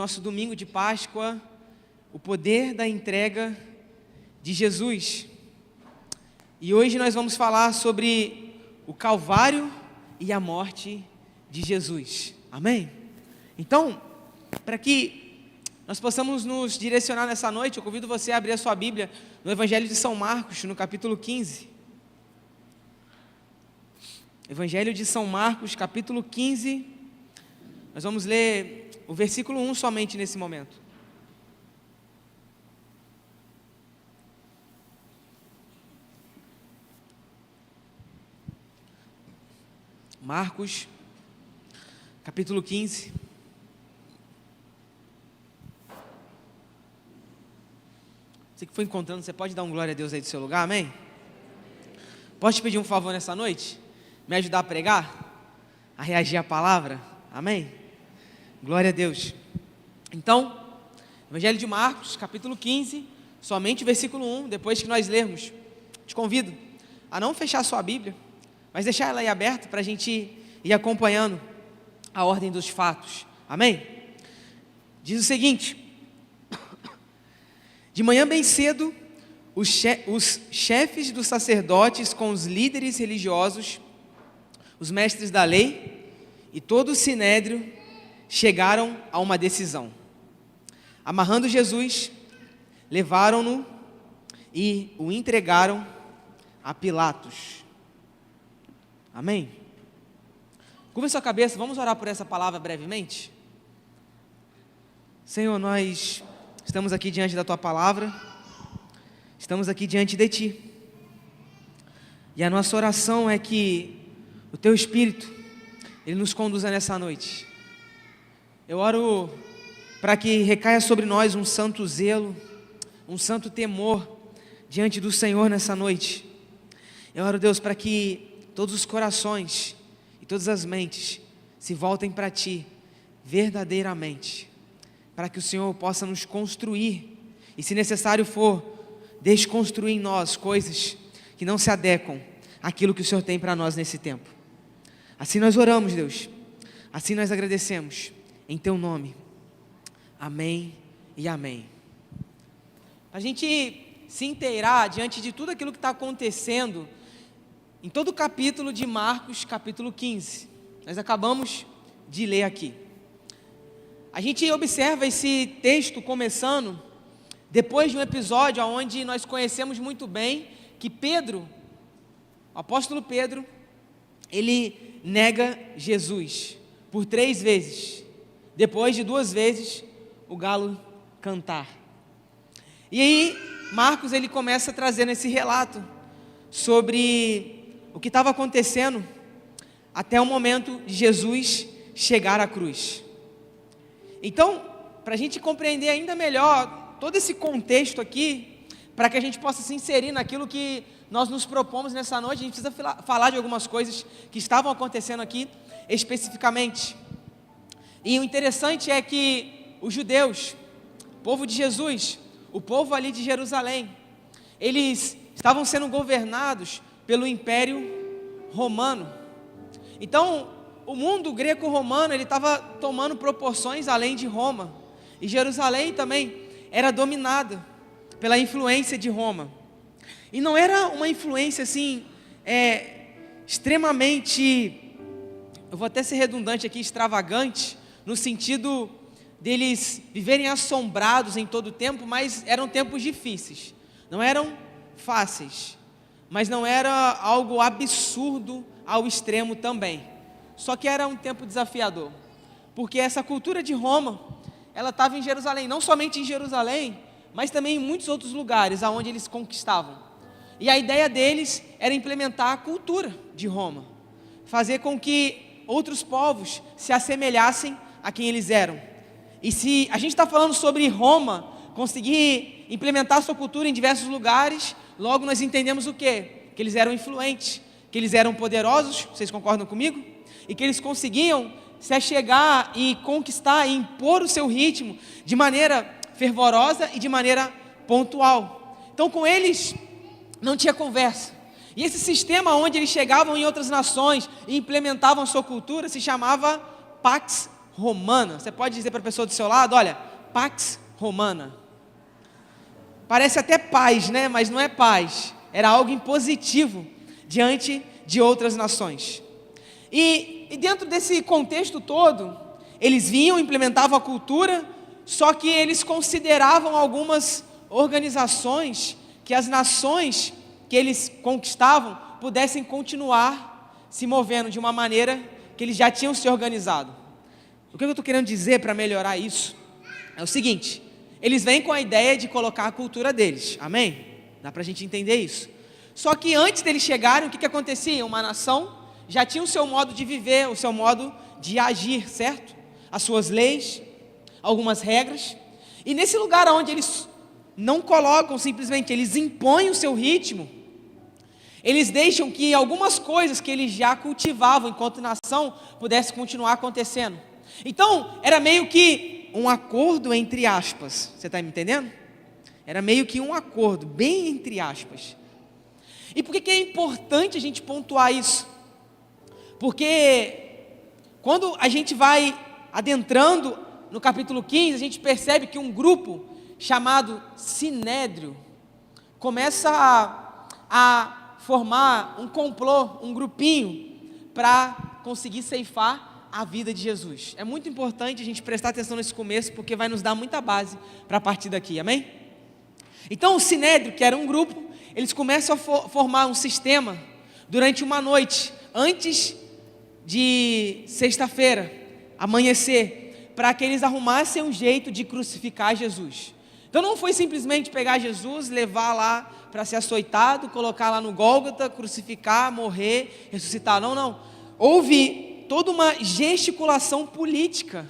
nosso domingo de Páscoa, o poder da entrega de Jesus. E hoje nós vamos falar sobre o Calvário e a morte de Jesus. Amém? Então, para que nós possamos nos direcionar nessa noite, eu convido você a abrir a sua Bíblia no Evangelho de São Marcos, no capítulo 15. Evangelho de São Marcos, capítulo 15. Nós vamos ler o versículo 1 somente nesse momento. Marcos, capítulo 15. Você que foi encontrando, você pode dar um glória a Deus aí do seu lugar, amém? Posso te pedir um favor nessa noite? Me ajudar a pregar? A reagir à palavra? Amém? Glória a Deus. Então, Evangelho de Marcos, capítulo 15, somente o versículo 1, depois que nós lermos, te convido a não fechar a sua Bíblia, mas deixar ela aí aberta para a gente ir acompanhando a ordem dos fatos. Amém? Diz o seguinte: de manhã bem cedo, os chefes dos sacerdotes com os líderes religiosos, os mestres da lei e todo o sinédrio chegaram a uma decisão. Amarrando Jesus, levaram-no e o entregaram a Pilatos. Amém? Curva sua cabeça, vamos orar por essa palavra brevemente? Senhor, nós estamos aqui diante da Tua palavra, estamos aqui diante de Ti, e a nossa oração é que o Teu Espírito, Ele nos conduza nessa noite. Eu oro para que recaia sobre nós um santo zelo, um santo temor diante do Senhor nessa noite. Eu oro, Deus, para que todos os corações e todas as mentes se voltem para Ti verdadeiramente, para que o Senhor possa nos construir e, se necessário for, desconstruir em nós coisas que não se adequam àquilo que o Senhor tem para nós nesse tempo. Assim nós oramos, Deus, assim nós agradecemos, em Teu nome, amém e amém. A gente se inteirar diante de tudo aquilo que está acontecendo em todo o capítulo de Marcos, capítulo 15, nós acabamos de ler aqui. A gente observa esse texto começando depois de um episódio onde nós conhecemos muito bem que Pedro, o apóstolo Pedro, ele nega Jesus por 3 vezes, depois de 2 vezes o galo cantar. E aí Marcos ele começa trazendo esse relato sobre o que estava acontecendo até o momento de Jesus chegar à cruz. Então, para a gente compreender ainda melhor todo esse contexto aqui, para que a gente possa se inserir naquilo que nós nos propomos nessa noite, a gente precisa falar de algumas coisas que estavam acontecendo aqui especificamente. E o interessante é que os judeus, o povo de Jesus, o povo ali de Jerusalém, eles estavam sendo governados pelo Império Romano. Então, o mundo greco-romano ele estava tomando proporções além de Roma. E Jerusalém também era dominada pela influência de Roma. E não era uma influência assim, extremamente, eu vou até ser redundante aqui, extravagante, no sentido deles viverem assombrados em todo o tempo, mas eram tempos difíceis. Não eram fáceis, mas não era algo absurdo ao extremo também. Só que era um tempo desafiador, porque essa cultura de Roma, ela estava em Jerusalém, não somente em Jerusalém, mas também em muitos outros lugares aonde eles conquistavam. E a ideia deles era implementar a cultura de Roma, fazer com que outros povos se assemelhassem a quem eles eram. E se a gente está falando sobre Roma conseguir implementar sua cultura em diversos lugares, logo nós entendemos o quê? Que eles eram influentes, que eles eram poderosos, vocês concordam comigo? E que eles conseguiam se achegar e conquistar e impor o seu ritmo de maneira fervorosa e de maneira pontual. Então com eles não tinha conversa. E esse sistema onde eles chegavam em outras nações e implementavam a sua cultura se chamava Pax Romana. Você pode dizer para a pessoa do seu lado, olha, Pax Romana. Parece até paz, né? Mas não é paz. Era algo impositivo diante de outras nações. E dentro desse contexto todo, eles vinham, implementavam a cultura, só que eles consideravam algumas organizações que as nações que eles conquistavam pudessem continuar se movendo de uma maneira que eles já tinham se organizado. O que eu estou querendo dizer para melhorar isso é o seguinte: eles vêm com a ideia de colocar a cultura deles, amém? Dá para a gente entender isso. Só que antes deles chegarem, o que acontecia? Uma nação já tinha o seu modo de viver, o seu modo de agir, certo? As suas leis, algumas regras, e nesse lugar onde eles não colocam simplesmente, eles impõem o seu ritmo, eles deixam que algumas coisas que eles já cultivavam enquanto nação pudessem continuar acontecendo. Então, era meio que um acordo entre aspas, você está me entendendo? Era meio que um acordo, bem entre aspas. E por que é importante a gente pontuar isso? Porque quando a gente vai adentrando no capítulo 15, a gente percebe que um grupo chamado Sinédrio começa a formar um complô, um grupinho, para conseguir ceifar a vida de Jesus. É muito importante a gente prestar atenção nesse começo, porque vai nos dar muita base para a partir daqui, amém? Então o Sinédrio, que era um grupo, eles começam a formar um sistema durante uma noite, antes de sexta-feira, amanhecer, para que eles arrumassem um jeito de crucificar Jesus. Então não foi simplesmente pegar Jesus, levar lá para ser açoitado, colocar lá no Gólgota, crucificar, morrer, ressuscitar, não. Houve toda uma gesticulação política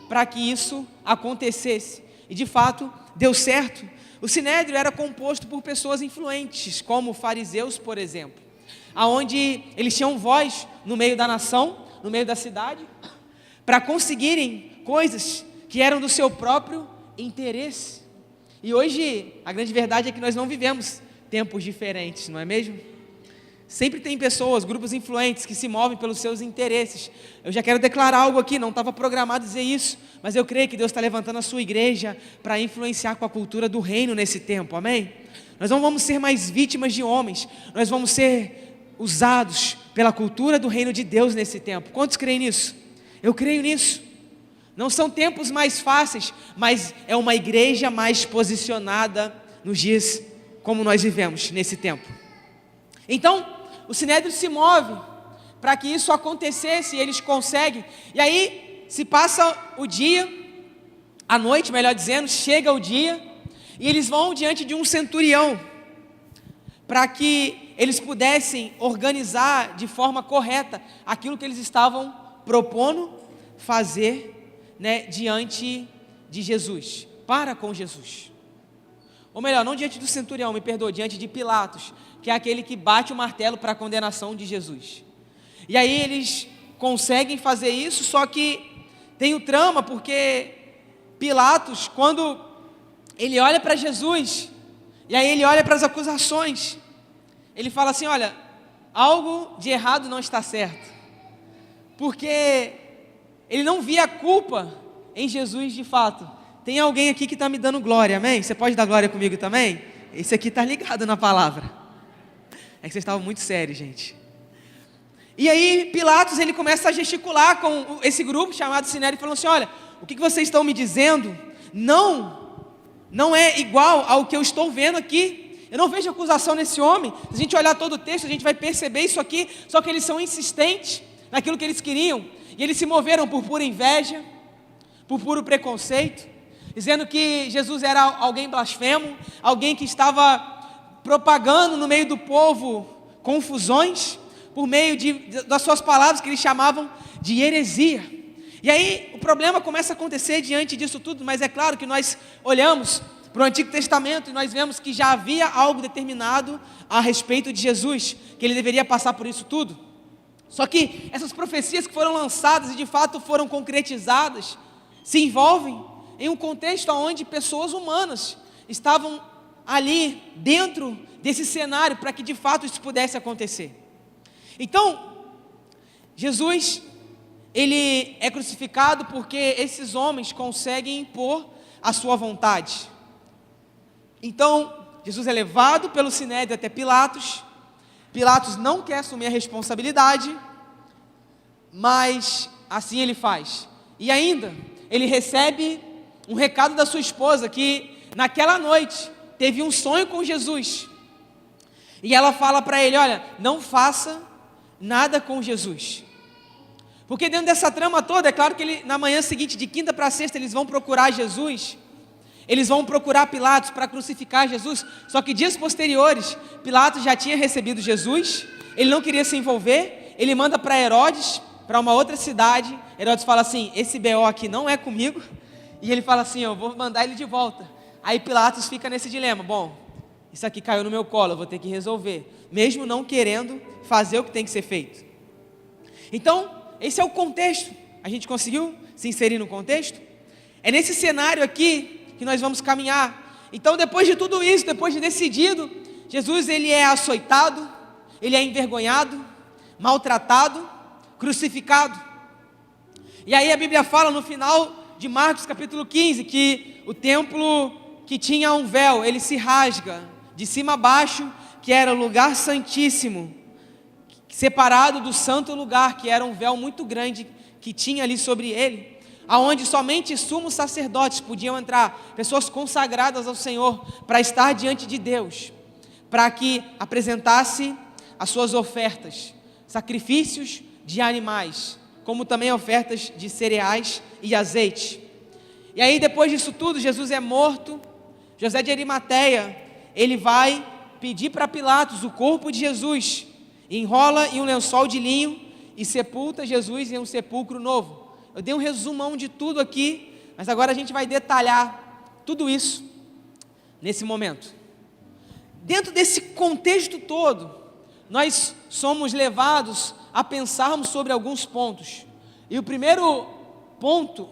para que isso acontecesse, e de fato deu certo. O Sinédrio era composto por pessoas influentes, como fariseus, por exemplo, aonde eles tinham voz no meio da nação, no meio da cidade, para conseguirem coisas que eram do seu próprio interesse. E hoje, a grande verdade é que nós não vivemos tempos diferentes, não é mesmo? Sempre tem pessoas, grupos influentes que se movem pelos seus interesses. Eu já quero declarar algo aqui, não estava programado dizer isso, mas eu creio que Deus está levantando a sua igreja para influenciar com a cultura do reino nesse tempo, amém? Nós não vamos ser mais vítimas de homens, nós vamos ser usados pela cultura do reino de Deus nesse tempo. Quantos creem nisso? Eu creio nisso. Não são tempos mais fáceis, mas é uma igreja mais posicionada nos dias como nós vivemos nesse tempo. Então, o Sinédrio se move para que isso acontecesse, e eles conseguem. E aí, se passa o dia, a noite, melhor dizendo, chega o dia, e eles vão diante de um centurião, para que eles pudessem organizar de forma correta aquilo que eles estavam propondo fazer, né, diante de Jesus, para com Jesus. Ou melhor, não diante do centurião, me perdoa, diante de Pilatos, que é aquele que bate o martelo para a condenação de Jesus. E aí eles conseguem fazer isso, só que tem o trama, porque Pilatos, quando ele olha para Jesus, e aí ele olha para as acusações, ele fala assim, olha, algo de errado não está certo, porque ele não via a culpa em Jesus de fato. Tem alguém aqui que está me dando glória, amém? Você pode dar glória comigo também? Esse aqui está ligado na palavra. É que vocês estavam muito sérios, gente. E aí Pilatos, ele começa a gesticular com esse grupo chamado Sinédrio, falando assim, olha, o que vocês estão me dizendo não é igual ao que eu estou vendo aqui. Eu não vejo acusação nesse homem. Se a gente olhar todo o texto, a gente vai perceber isso aqui, só que eles são insistentes naquilo que eles queriam, e eles se moveram por pura inveja, por puro preconceito, dizendo que Jesus era alguém blasfemo, alguém que estava propagando no meio do povo confusões, por meio das suas palavras que eles chamavam de heresia. E aí o problema começa a acontecer diante disso tudo, mas é claro que nós olhamos para o Antigo Testamento e nós vemos que já havia algo determinado a respeito de Jesus, que ele deveria passar por isso tudo. Só que essas profecias que foram lançadas e de fato foram concretizadas, se envolvem em um contexto onde pessoas humanas estavam ali dentro desse cenário para que de fato isso pudesse acontecer. Então, Jesus, ele é crucificado porque esses homens conseguem impor a sua vontade. Então, Jesus é levado pelo Sinédrio até Pilatos. Pilatos não quer assumir a responsabilidade, mas assim ele faz. E ainda, ele recebe um recado da sua esposa, que naquela noite teve um sonho com Jesus. E ela fala para ele: olha, não faça nada com Jesus. Porque dentro dessa trama toda, é claro que na manhã seguinte, de quinta para sexta, eles vão procurar Jesus. Eles vão procurar Pilatos para crucificar Jesus. Só que dias posteriores, Pilatos já tinha recebido Jesus. Ele não queria se envolver. Ele manda para Herodes, para uma outra cidade. Herodes fala assim: esse BO aqui não é comigo. E ele fala assim: eu vou mandar ele de volta. Aí Pilatos fica nesse dilema: bom, isso aqui caiu no meu colo, eu vou ter que resolver, mesmo não querendo fazer o que tem que ser feito. Então, esse é o contexto. A gente conseguiu se inserir no contexto? É nesse cenário aqui que nós vamos caminhar. Então, depois de tudo isso, depois de decidido, Jesus, ele é açoitado, ele é envergonhado, maltratado, crucificado. E aí a Bíblia fala no final de Marcos capítulo 15, que o templo que tinha um véu, ele se rasga de cima a baixo, que era o lugar santíssimo, separado do santo lugar, que era um véu muito grande que tinha ali sobre ele, aonde somente sumos sacerdotes podiam entrar, pessoas consagradas ao Senhor, para estar diante de Deus, para que apresentasse as suas ofertas, sacrifícios de animais, como também ofertas de cereais e azeite. E aí, depois disso tudo, Jesus é morto. José de Arimateia, ele vai pedir para Pilatos o corpo de Jesus, enrola em um lençol de linho e sepulta Jesus em um sepulcro novo. Eu dei um resumão de tudo aqui, mas agora a gente vai detalhar tudo isso nesse momento. Dentro desse contexto todo, nós somos levados a pensarmos sobre alguns pontos. E o primeiro ponto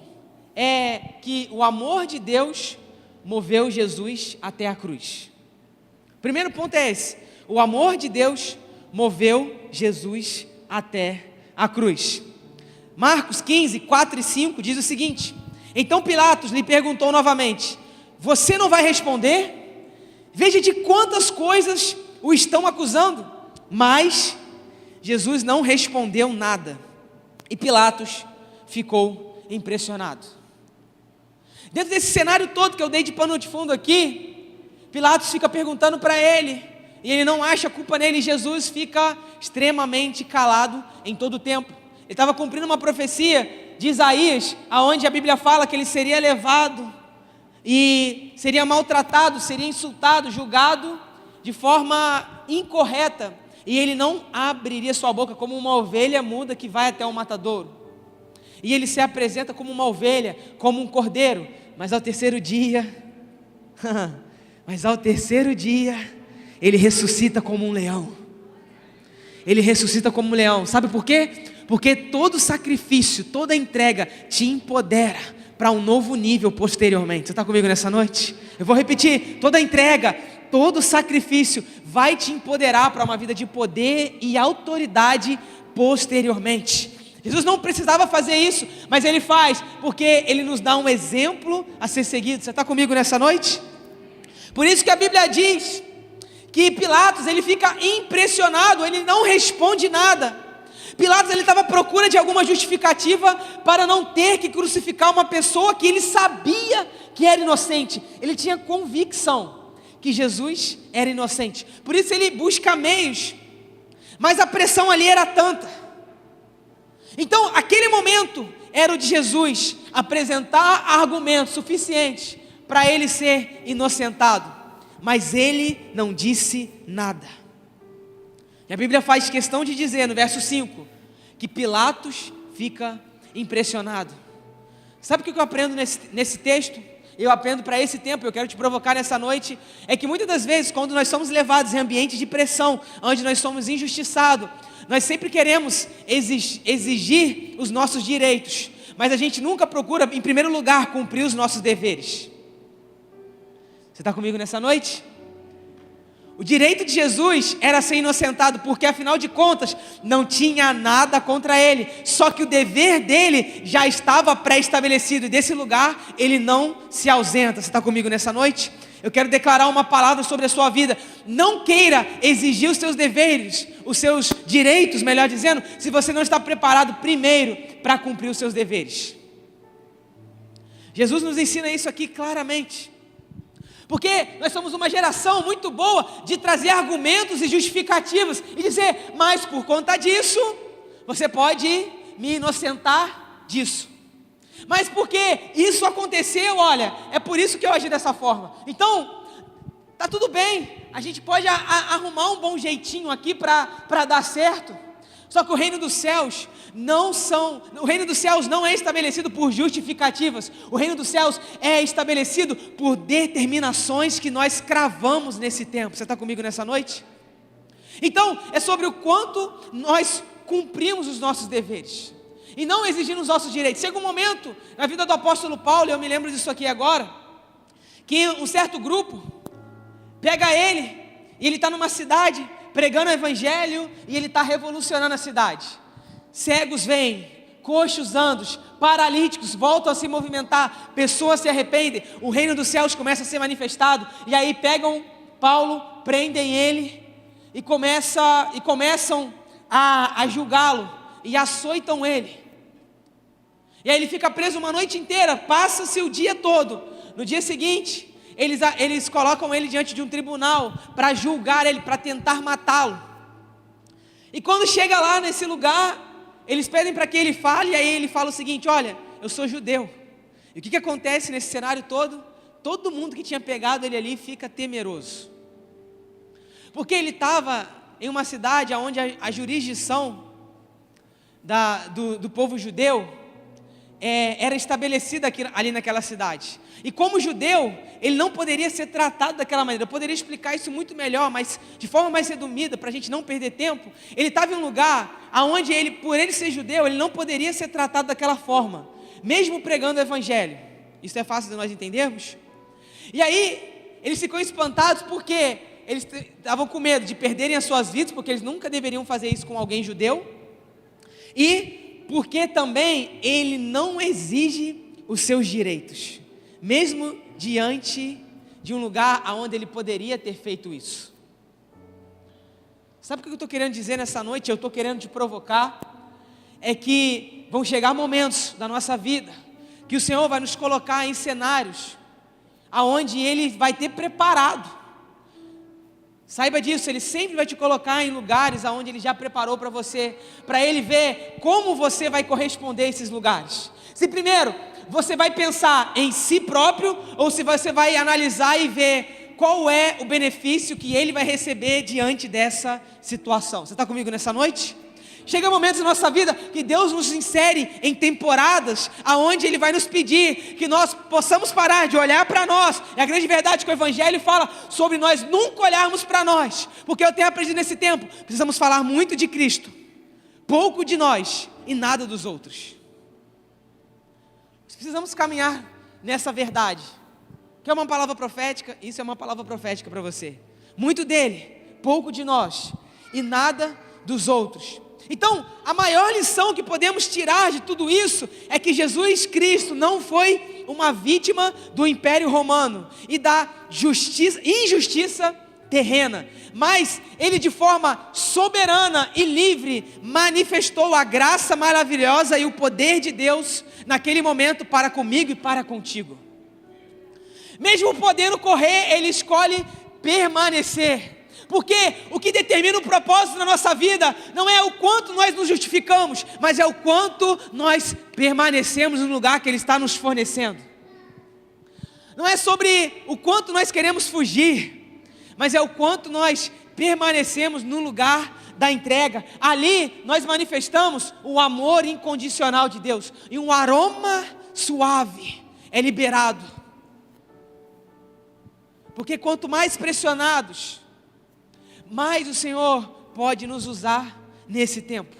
é que o amor de Deus moveu Jesus até a cruz. O primeiro ponto é esse: o amor de Deus moveu Jesus até a cruz. Marcos 15, 4 e 5 diz o seguinte: então Pilatos lhe perguntou novamente: você não vai responder? Veja de quantas coisas o estão acusando. Mas Jesus não respondeu nada, e Pilatos ficou impressionado. Dentro desse cenário todo que eu dei de pano de fundo aqui, Pilatos fica perguntando para ele, e ele não acha culpa nele. Jesus fica extremamente calado em todo o tempo. Ele estava cumprindo uma profecia de Isaías, aonde a Bíblia fala que ele seria levado e seria maltratado, seria insultado, julgado de forma incorreta, e ele não abriria sua boca, como uma ovelha muda que vai até o matadouro. E ele se apresenta como uma ovelha, como um cordeiro, mas ao terceiro dia, ele ressuscita como um leão. Ele ressuscita como um leão. Sabe por quê? Porque todo sacrifício, toda entrega te empodera para um novo nível posteriormente. Você está comigo nessa noite? Eu vou repetir: toda entrega, todo sacrifício vai te empoderar para uma vida de poder e autoridade posteriormente. Jesus não precisava fazer isso, mas Ele faz, porque Ele nos dá um exemplo a ser seguido. Você está comigo nessa noite? Por isso que a Bíblia diz que Pilatos, ele fica impressionado, ele não responde nada. Pilatos, ele estava à procura de alguma justificativa para não ter que crucificar uma pessoa que ele sabia que era inocente. Ele tinha convicção que Jesus era inocente, por isso ele busca meios, mas a pressão ali era tanta. Então aquele momento era o de Jesus apresentar argumentos suficientes para ele ser inocentado, mas ele não disse nada. E a Bíblia faz questão de dizer no verso 5 que Pilatos fica impressionado. Sabe o que eu aprendo nesse texto? Eu aprendo para esse tempo, eu quero te provocar nessa noite, é que muitas das vezes, quando nós somos levados em ambientes de pressão, onde nós somos injustiçados, nós sempre queremos exigir os nossos direitos, mas a gente nunca procura, em primeiro lugar, cumprir os nossos deveres. Você está comigo nessa noite? O direito de Jesus era ser inocentado, porque afinal de contas não tinha nada contra ele, só que o dever dele já estava pré-estabelecido, e desse lugar ele não se ausenta. Você está comigo nessa noite? Eu quero declarar uma palavra sobre a sua vida. Não queira exigir os seus deveres, os seus direitos, melhor dizendo, se você não está preparado primeiro para cumprir os seus deveres. Jesus nos ensina isso aqui claramente. Porque nós somos uma geração muito boa de trazer argumentos e justificativas e dizer, mas por conta disso, você pode me inocentar disso. Mas porque isso aconteceu, olha, é por isso que eu agi dessa forma. Então, tá tudo bem, a gente pode arrumar um bom jeitinho aqui para dar certo. Só que o reino dos céus não é estabelecido por justificativas. O reino dos céus é estabelecido por determinações que nós cravamos nesse tempo. Você está comigo nessa noite? Então, é sobre o quanto nós cumprimos os nossos deveres e não exigimos os nossos direitos. Chega um momento na vida do apóstolo Paulo, eu me lembro disso aqui agora, que um certo grupo pega ele e ele está numa cidade pregando o evangelho e ele está revolucionando a cidade. Cegos vêm, coxos andam, paralíticos voltam a se movimentar, pessoas se arrependem, o reino dos céus começa a ser manifestado, e aí pegam Paulo, prendem ele e começam a julgá-lo e açoitam ele. E aí ele fica preso uma noite inteira, passa-se o dia todo. No dia seguinte, eles colocam ele diante de um tribunal para julgar ele, para tentar matá-lo. E quando chega lá nesse lugar, eles pedem para que ele fale, e aí ele fala o seguinte: olha, eu sou judeu. E o que acontece nesse cenário todo? Todo mundo que tinha pegado ele ali fica temeroso, porque ele estava em uma cidade onde a jurisdição do povo judeu era estabelecida ali naquela cidade. E como judeu, ele não poderia ser tratado daquela maneira. Eu poderia explicar isso muito melhor, mas de forma mais resumida, para a gente não perder tempo. Ele estava em um lugar onde por ele ser judeu, ele não poderia ser tratado daquela forma, mesmo pregando o evangelho. Isso é fácil de nós entendermos? E aí, eles ficam espantados porque eles estavam com medo de perderem as suas vidas, porque eles nunca deveriam fazer isso com alguém judeu, e porque também ele não exige os seus direitos, mesmo diante de um lugar onde ele poderia ter feito isso. Sabe o que eu estou querendo dizer nessa noite? Eu estou querendo te provocar, é que vão chegar momentos da nossa vida, que o Senhor vai nos colocar em cenários, aonde Ele vai ter preparado. Saiba disso, Ele sempre vai te colocar em lugares aonde Ele já preparou para você, para Ele ver como você vai corresponder a esses lugares. Se primeiro você vai pensar em si próprio, ou se você vai analisar e ver qual é o benefício que Ele vai receber diante dessa situação. Você está comigo nessa noite? Chega momentos na nossa vida que Deus nos insere em temporadas aonde Ele vai nos pedir que nós possamos parar de olhar para nós. E a grande verdade é que o Evangelho fala sobre nós nunca olharmos para nós, porque eu tenho aprendido nesse tempo, precisamos falar muito de Cristo, pouco de nós e nada dos outros. Precisamos caminhar nessa verdade, que é uma palavra profética. Isso é uma palavra profética para você. Muito dele, pouco de nós e nada dos outros. Então, a maior lição que podemos tirar de tudo isso é que Jesus Cristo não foi uma vítima do Império Romano e da injustiça terrena, mas Ele de forma soberana e livre manifestou a graça maravilhosa e o poder de Deus naquele momento para comigo e para contigo. Mesmo podendo correr, Ele escolhe permanecer. Porque o que determina o propósito da nossa vida não é o quanto nós nos justificamos, mas é o quanto nós permanecemos no lugar que Ele está nos fornecendo. Não é sobre o quanto nós queremos fugir, mas é o quanto nós permanecemos no lugar da entrega. Ali nós manifestamos o amor incondicional de Deus, e um aroma suave é liberado. Porque quanto mais pressionados, mais o Senhor pode nos usar nesse tempo.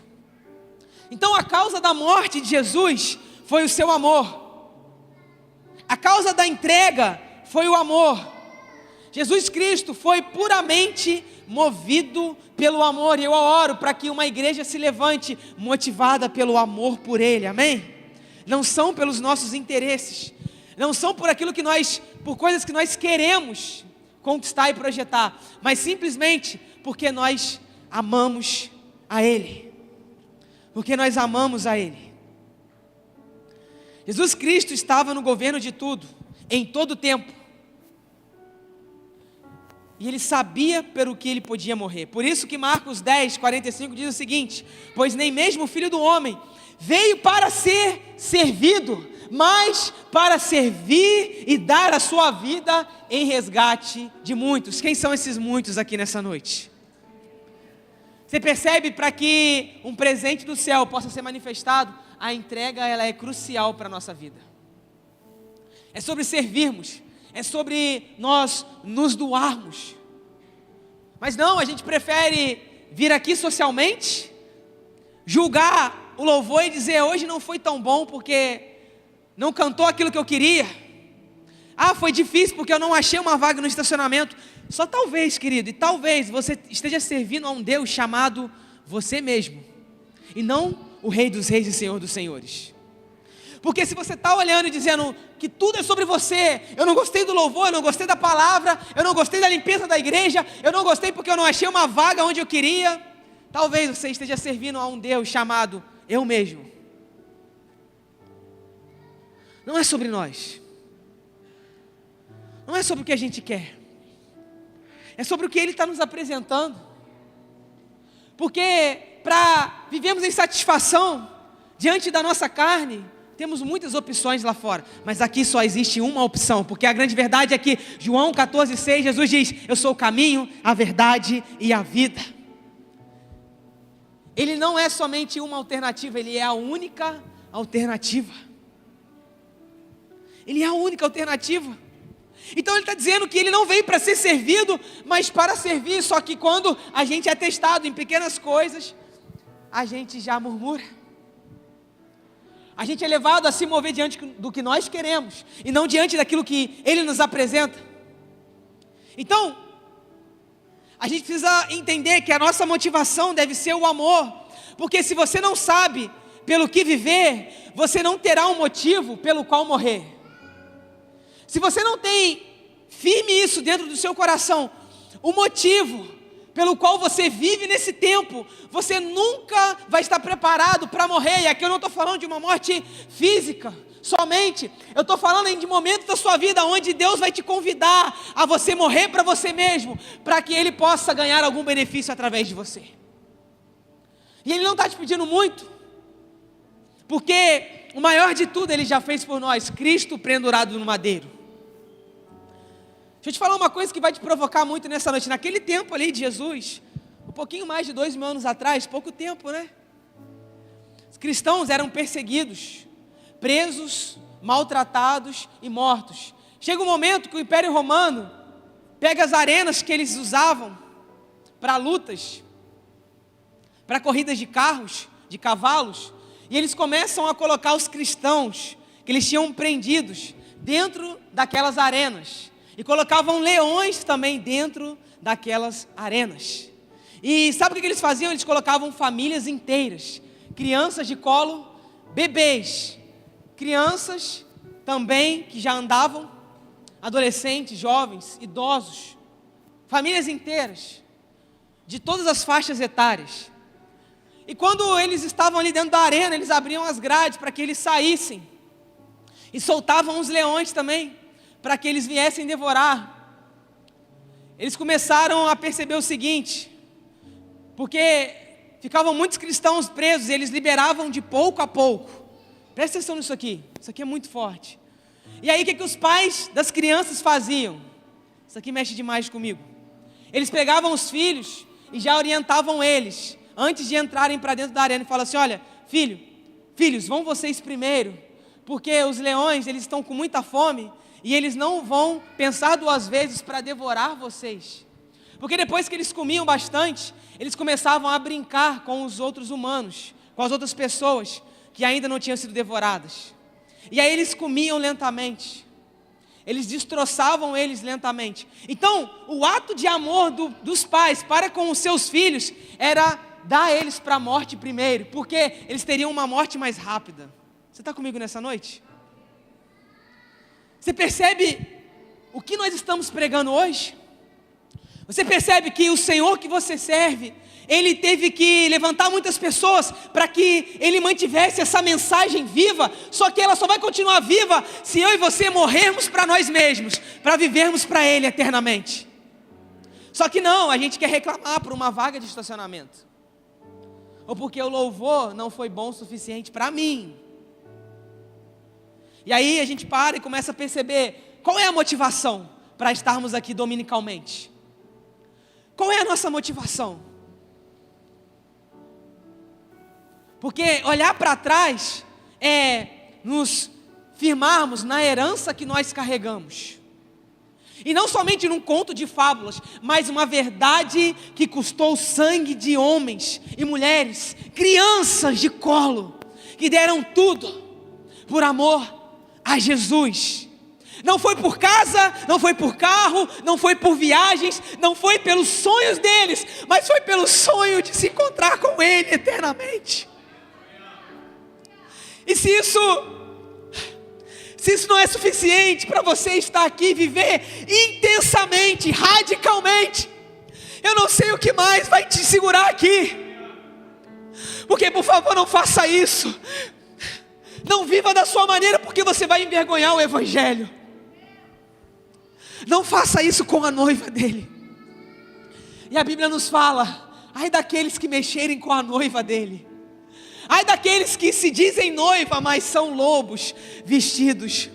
Então a causa da morte de Jesus foi o seu amor. A causa da entrega foi o amor. Jesus Cristo foi puramente movido pelo amor, e eu oro para que uma igreja se levante motivada pelo amor por Ele, amém? Não são pelos nossos interesses, não são por coisas que nós queremos conquistar e projetar, mas simplesmente porque nós amamos a Ele, porque nós amamos a Ele. Jesus Cristo estava no governo de tudo, em todo o tempo, e Ele sabia pelo que Ele podia morrer. Por isso que Marcos 10, 45 diz o seguinte: pois nem mesmo o Filho do Homem veio para ser servido, mas para servir e dar a sua vida em resgate de muitos. Quem são esses muitos aqui nessa noite? Você percebe, para que um presente do céu possa ser manifestado, a entrega ela é crucial para a nossa vida. É sobre servirmos, é sobre nós nos doarmos. Mas não, a gente prefere vir aqui socialmente, julgar o louvor e dizer: hoje não foi tão bom porque não cantou aquilo que eu queria. Ah, foi difícil porque eu não achei uma vaga no estacionamento. Só talvez, querido, e talvez você esteja servindo a um Deus chamado você mesmo, e não o Rei dos Reis e Senhor dos Senhores. Porque se você está olhando e dizendo que tudo é sobre você, eu não gostei do louvor, eu não gostei da palavra, eu não gostei da limpeza da igreja, eu não gostei porque eu não achei uma vaga onde eu queria, talvez você esteja servindo a um Deus chamado eu mesmo. Não é sobre nós, não é sobre o que a gente quer, é sobre o que Ele está nos apresentando. Porque para vivermos em satisfação diante da nossa carne, temos muitas opções lá fora, mas aqui só existe uma opção, porque a grande verdade é que João 14,6, Jesus diz: eu sou o caminho, a verdade e a vida. Ele não é somente uma alternativa, Ele é a única alternativa. Ele é a única alternativa. Então Ele está dizendo que Ele não veio para ser servido, mas para servir. Só que quando a gente é testado em pequenas coisas, a gente já murmura. A gente é levado a se mover diante do que nós queremos, e não diante daquilo que Ele nos apresenta. Então, a gente precisa entender que a nossa motivação deve ser o amor. Porque se você não sabe pelo que viver, você não terá um motivo pelo qual morrer. Se você não tem firme isso dentro do seu coração, o motivo pelo qual você vive nesse tempo, você nunca vai estar preparado para morrer. E aqui eu não estou falando de uma morte física somente, eu estou falando de momentos da sua vida onde Deus vai te convidar a você morrer para você mesmo, para que Ele possa ganhar algum benefício através de você. E Ele não está te pedindo muito, porque o maior de tudo Ele já fez por nós: Cristo pendurado no madeiro. Deixa eu te falar uma coisa que vai te provocar muito nessa noite. Naquele tempo ali de Jesus, um pouquinho mais de 2000 anos atrás, pouco tempo, né? Os cristãos eram perseguidos, presos, maltratados e mortos. Chega um momento que o Império Romano pega as arenas que eles usavam para lutas, para corridas de carros, de cavalos, e eles começam a colocar os cristãos que eles tinham prendidos dentro daquelas arenas. E colocavam leões também dentro daquelas arenas. E sabe o que eles faziam? Eles colocavam famílias inteiras, crianças de colo, bebês, crianças também que já andavam, adolescentes, jovens, idosos, famílias inteiras, de todas as faixas etárias. E quando eles estavam ali dentro da arena, eles abriam as grades para que eles saíssem, e soltavam os leões também, para que eles viessem devorar. Eles começaram a perceber o seguinte, porque ficavam muitos cristãos presos, e eles liberavam de pouco a pouco. Presta atenção nisso aqui, isso aqui é muito forte. E aí o que os pais das crianças faziam? Isso aqui mexe demais comigo. Eles pegavam os filhos e já orientavam eles, antes de entrarem para dentro da arena, e falavam assim: olha, filhos, vão vocês primeiro, porque os leões, eles estão com muita fome, e eles não vão pensar duas vezes para devorar vocês. Porque depois que eles comiam bastante, eles começavam a brincar com os outros humanos, com as outras pessoas que ainda não tinham sido devoradas. E aí eles comiam lentamente. eles destroçavam eles lentamente. Então, o ato de amor dos pais para com os seus filhos era dar eles para a morte primeiro, porque eles teriam uma morte mais rápida. Você está comigo nessa noite? Você percebe o que nós estamos pregando hoje? Você percebe que o Senhor que você serve, Ele teve que levantar muitas pessoas para que Ele mantivesse essa mensagem viva, só que ela só vai continuar viva se eu e você morrermos para nós mesmos, para vivermos para Ele eternamente. Só que não, a gente quer reclamar por uma vaga de estacionamento, ou porque o louvor não foi bom o suficiente para mim. E aí a gente para e começa a perceber qual é a motivação para estarmos aqui dominicalmente. Qual é a nossa motivação? Porque olhar para trás é nos firmarmos na herança que nós carregamos. E não somente num conto de fábulas, mas uma verdade que custou o sangue de homens e mulheres, crianças de colo, que deram tudo por amor a Jesus. Não foi por casa, não foi por carro, não foi por viagens, não foi pelos sonhos deles, mas foi pelo sonho de se encontrar com Ele eternamente. E se isso não é suficiente para você estar aqui e viver intensamente, radicalmente, eu não sei o que mais vai te segurar aqui. Porque, por favor, não faça isso. Não viva da sua maneira, porque você vai envergonhar o Evangelho. Não faça isso com a noiva dele. E a Bíblia nos fala: ai daqueles que mexerem com a noiva dele. Ai daqueles que se dizem noiva, mas são lobos vestidos.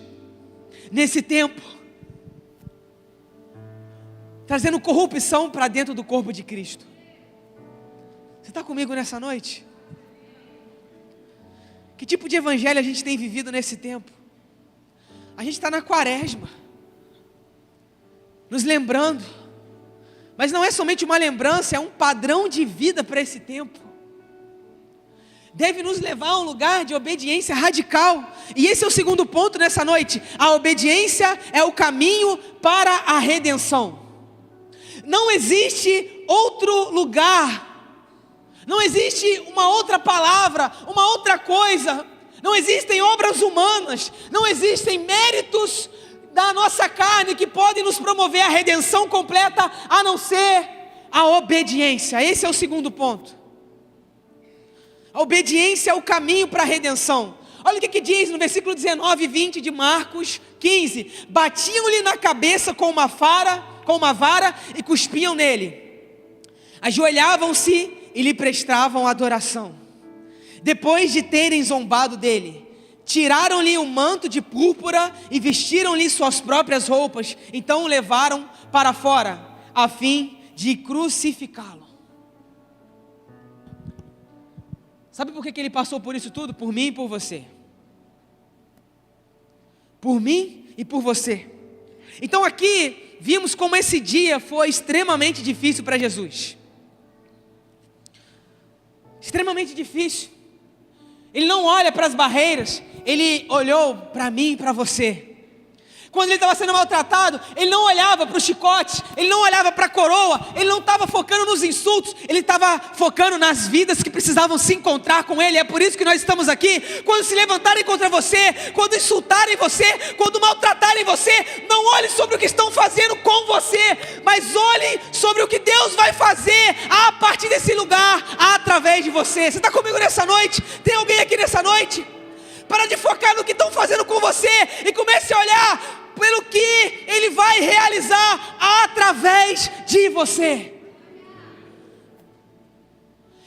Nesse tempo, trazendo corrupção para dentro do corpo de Cristo. Você está comigo nessa noite? Que tipo de evangelho a gente tem vivido nesse tempo? A gente está na quaresma, nos lembrando, mas não é somente uma lembrança, é um padrão de vida para esse tempo. Deve nos levar a um lugar de obediência radical. E esse é o segundo ponto nessa noite. A obediência é o caminho para a redenção. Não existe outro lugar, não existe uma outra palavra, uma outra coisa. Não existem obras humanas, não existem méritos da nossa carne que podem nos promover a redenção completa, a não ser a obediência. Esse é o segundo ponto. A obediência é o caminho para a redenção. Olha o que diz no versículo 19 e 20 de Marcos 15: batiam-lhe na cabeça com uma vara e cuspiam nele. Ajoelhavam-se e lhe prestavam adoração. Depois de terem zombado dele, tiraram-lhe um manto de púrpura e vestiram-lhe suas próprias roupas. Então o levaram para fora, a fim de crucificá-lo. Sabe por que ele passou por isso tudo? Por mim e por você. Por mim e por você. Então aqui vimos como esse dia foi extremamente difícil para Jesus. Extremamente difícil. Ele não olha para as barreiras, ele olhou para mim e para você. Quando ele estava sendo maltratado, ele não olhava para o chicote, ele não olhava para a coroa, ele não estava focando nos insultos, ele estava focando nas vidas que precisavam se encontrar com ele. É por isso que nós estamos aqui. Quando se levantarem contra você, quando insultarem você, quando maltratarem você, não olhe sobre o que estão fazendo com você, mas olhe sobre o que Deus vai fazer a partir desse lugar, através de você. Você está comigo nessa noite? Tem alguém aqui nessa noite? Para de focar no que estão fazendo com você e comece a olhar pelo que Ele vai realizar através de você.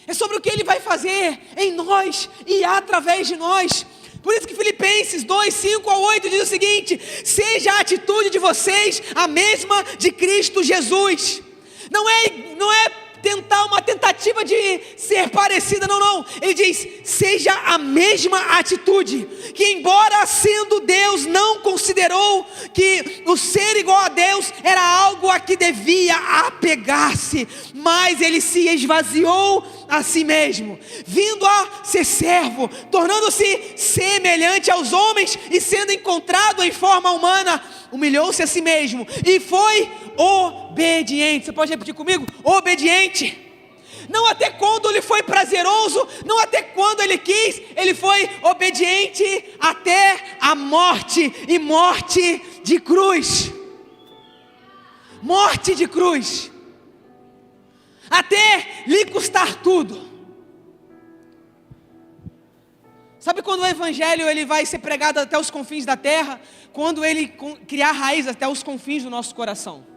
É sobre o que Ele vai fazer em nós e através de nós. Por isso que Filipenses 2, 5 a 8 diz o seguinte: seja a atitude de vocês a mesma de Cristo Jesus. Não é tentar uma tentativa de ser parecida, não. Ele diz: seja a mesma atitude, que embora sendo Deus, não considerou que o ser igual a Deus era algo a que devia apegar-se, mas ele se esvaziou a si mesmo, vindo a ser servo, tornando-se semelhante aos homens e sendo encontrado em forma humana, humilhou-se a si mesmo e foi obediente. Você pode repetir comigo? Obediente. Não até quando lhe foi prazeroso, não até quando ele quis, ele foi obediente até a morte, e morte de cruz. Morte de cruz. Até lhe custar tudo. Sabe quando o evangelho ele vai ser pregado até os confins da terra? Quando ele criar raiz até os confins do nosso coração.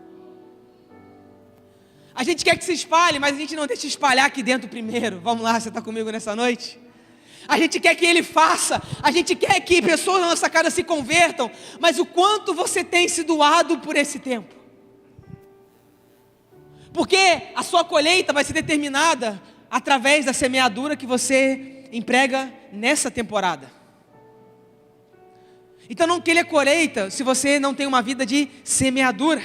A gente quer que se espalhe, mas a gente não deixa espalhar aqui dentro primeiro. Vamos lá, você está comigo nessa noite? A gente quer que ele faça, a gente quer que pessoas na nossa casa se convertam, mas o quanto você tem se doado por esse tempo? Porque a sua colheita vai ser determinada através da semeadura que você emprega nessa temporada. Então não queira colheita se você não tem uma vida de semeadura.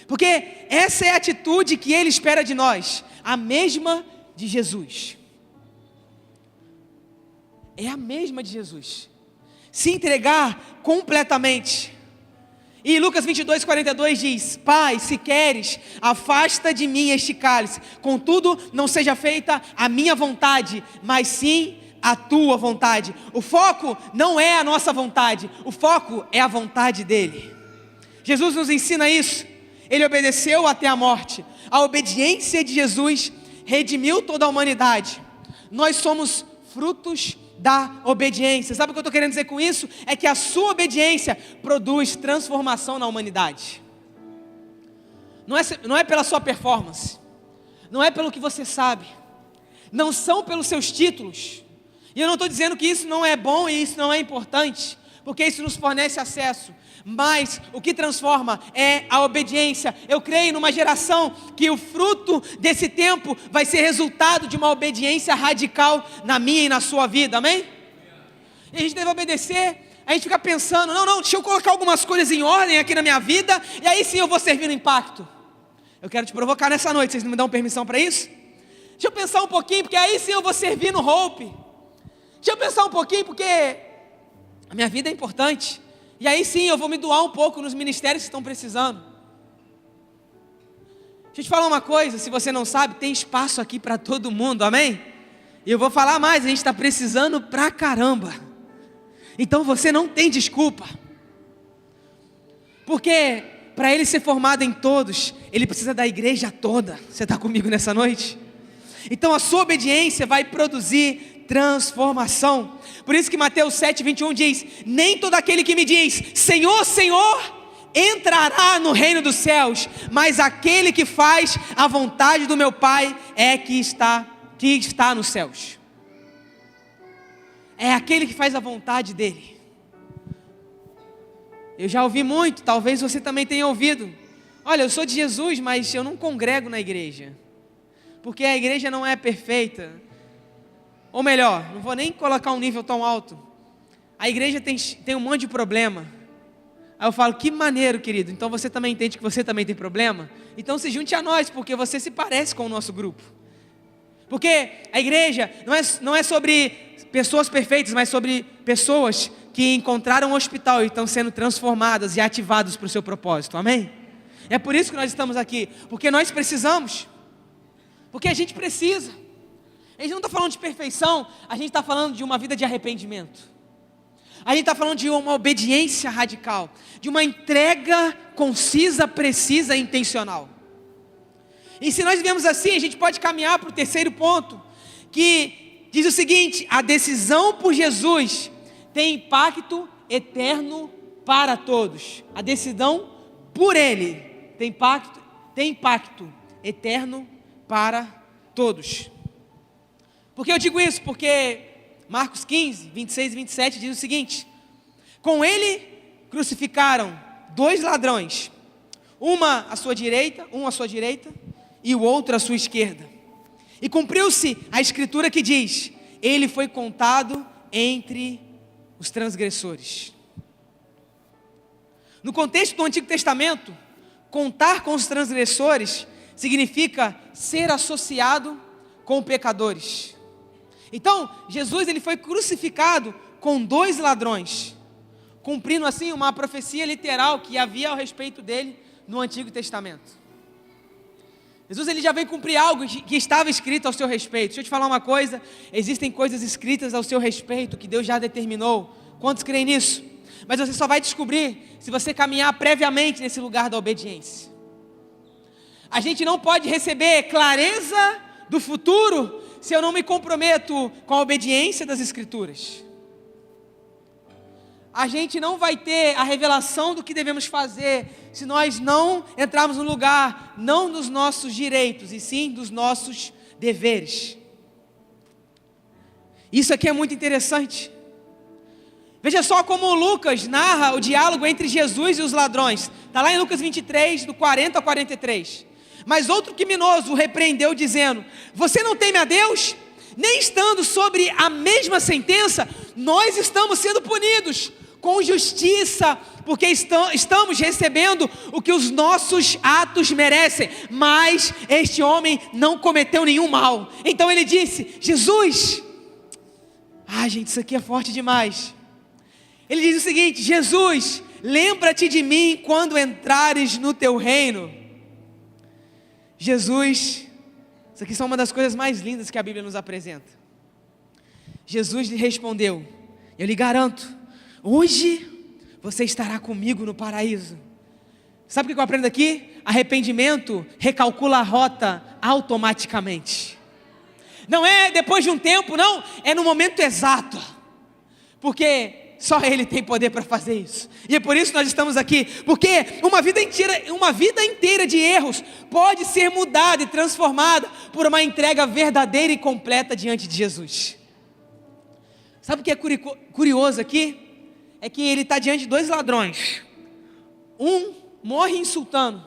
Porque essa é a atitude que ele espera de nós, a mesma de Jesus. É a mesma de Jesus. Se entregar completamente. E Lucas 22:42 diz: Pai, se queres, afasta de mim este cálice, contudo não seja feita a minha vontade, mas sim a tua vontade. O foco não é a nossa vontade, o foco é a vontade dele. Jesus nos ensina isso. Ele obedeceu até a morte. A obediência de Jesus redimiu toda a humanidade. Nós somos frutos da obediência. Sabe o que eu estou querendo dizer com isso? É que a sua obediência produz transformação na humanidade. Não é pela sua performance, não é pelo que você sabe, não são pelos seus títulos. E eu não estou dizendo que isso não é bom e isso não é importante, porque isso nos fornece acesso. Mas o que transforma é a obediência. Eu creio numa geração que o fruto desse tempo vai ser resultado de uma obediência radical na minha e na sua vida, amém? E a gente deve obedecer. A gente fica pensando, não, deixa eu colocar algumas coisas em ordem aqui na minha vida, e aí sim eu vou servir no impacto. Eu quero te provocar nessa noite, vocês não me dão permissão para isso? Deixa eu pensar um pouquinho, porque aí sim eu vou servir no Hope. Deixa eu pensar um pouquinho, porque a minha vida é importante. E aí sim eu vou me doar um pouco nos ministérios que estão precisando. Deixa eu te falar uma coisa, se você não sabe, tem espaço aqui para todo mundo, amém? E eu vou falar mais, a gente está precisando pra caramba. Então você não tem desculpa. Porque para ele ser formado em todos, ele precisa da igreja toda. Você está comigo nessa noite? Então a sua obediência vai produzir transformação. Por isso que Mateus 7:21 diz: nem todo aquele que me diz Senhor, Senhor, entrará no reino dos céus, mas aquele que faz a vontade do meu Pai é que está nos céus. É aquele que faz a vontade dele. Eu já ouvi muito, talvez você também tenha ouvido: olha, eu sou de Jesus, mas eu não congrego na igreja, porque a igreja não é perfeita. Ou melhor, não vou nem colocar um nível tão alto. A igreja tem um monte de problema. Aí eu falo: que maneiro, querido. Então você também entende que você também tem problema? Então se junte a nós, porque você se parece com o nosso grupo. Porque a igreja não é sobre pessoas perfeitas, mas sobre pessoas que encontraram um hospital e estão sendo transformadas e ativadas para o seu propósito, amém? É por isso que nós estamos aqui, porque nós precisamos, porque a gente precisa. A gente não está falando de perfeição, a gente está falando de uma vida de arrependimento. A gente está falando de uma obediência radical, de uma entrega concisa, precisa e intencional. E se nós vivemos assim, a gente pode caminhar para o terceiro ponto, que diz o seguinte: a decisão por Jesus tem impacto eterno para todos. A decisão por Ele tem impacto eterno para todos. Por que eu digo isso? Porque Marcos 15, 26 e 27 diz o seguinte: com Ele crucificaram 2 ladrões, um à sua direita e o outro à sua esquerda. E cumpriu-se a escritura que diz: Ele foi contado entre os transgressores. No contexto do Antigo Testamento, contar com os transgressores significa ser associado com pecadores. Então, Jesus ele foi crucificado com 2 ladrões, cumprindo assim uma profecia literal que havia ao respeito dele no Antigo Testamento. Jesus ele já veio cumprir algo que estava escrito ao seu respeito. Deixa eu te falar uma coisa, existem coisas escritas ao seu respeito que Deus já determinou. Quantos creem nisso? Mas você só vai descobrir se você caminhar previamente nesse lugar da obediência. A gente não pode receber clareza do futuro se eu não me comprometo com a obediência das Escrituras. A gente não vai ter a revelação do que devemos fazer se nós não entrarmos no lugar, não dos nossos direitos, e sim dos nossos deveres. Isso aqui é muito interessante. Veja só como Lucas narra o diálogo entre Jesus e os ladrões. Está lá em Lucas 23, do 40 ao 43. Mas outro criminoso o repreendeu dizendo: você não teme a Deus? Nem estando sobre a mesma sentença, nós estamos sendo punidos com justiça, porque estamos recebendo o que os nossos atos merecem, mas este homem não cometeu nenhum mal. Então ele disse: Jesus, gente, isso aqui é forte demais. Ele diz o seguinte: Jesus, lembra-te de mim quando entrares no teu reino. Jesus, isso aqui são uma das coisas mais lindas que a Bíblia nos apresenta. Jesus lhe respondeu: eu lhe garanto, hoje você estará comigo no paraíso. Sabe o que eu aprendo aqui? Arrependimento recalcula a rota automaticamente. Não é depois de um tempo, não, é no momento exato. Porque só Ele tem poder para fazer isso. E é por isso que nós estamos aqui. Porque uma vida inteira de erros pode ser mudada e transformada por uma entrega verdadeira e completa diante de Jesus. Sabe o que é curioso aqui? É que ele está diante de 2 ladrões. Um morre insultando.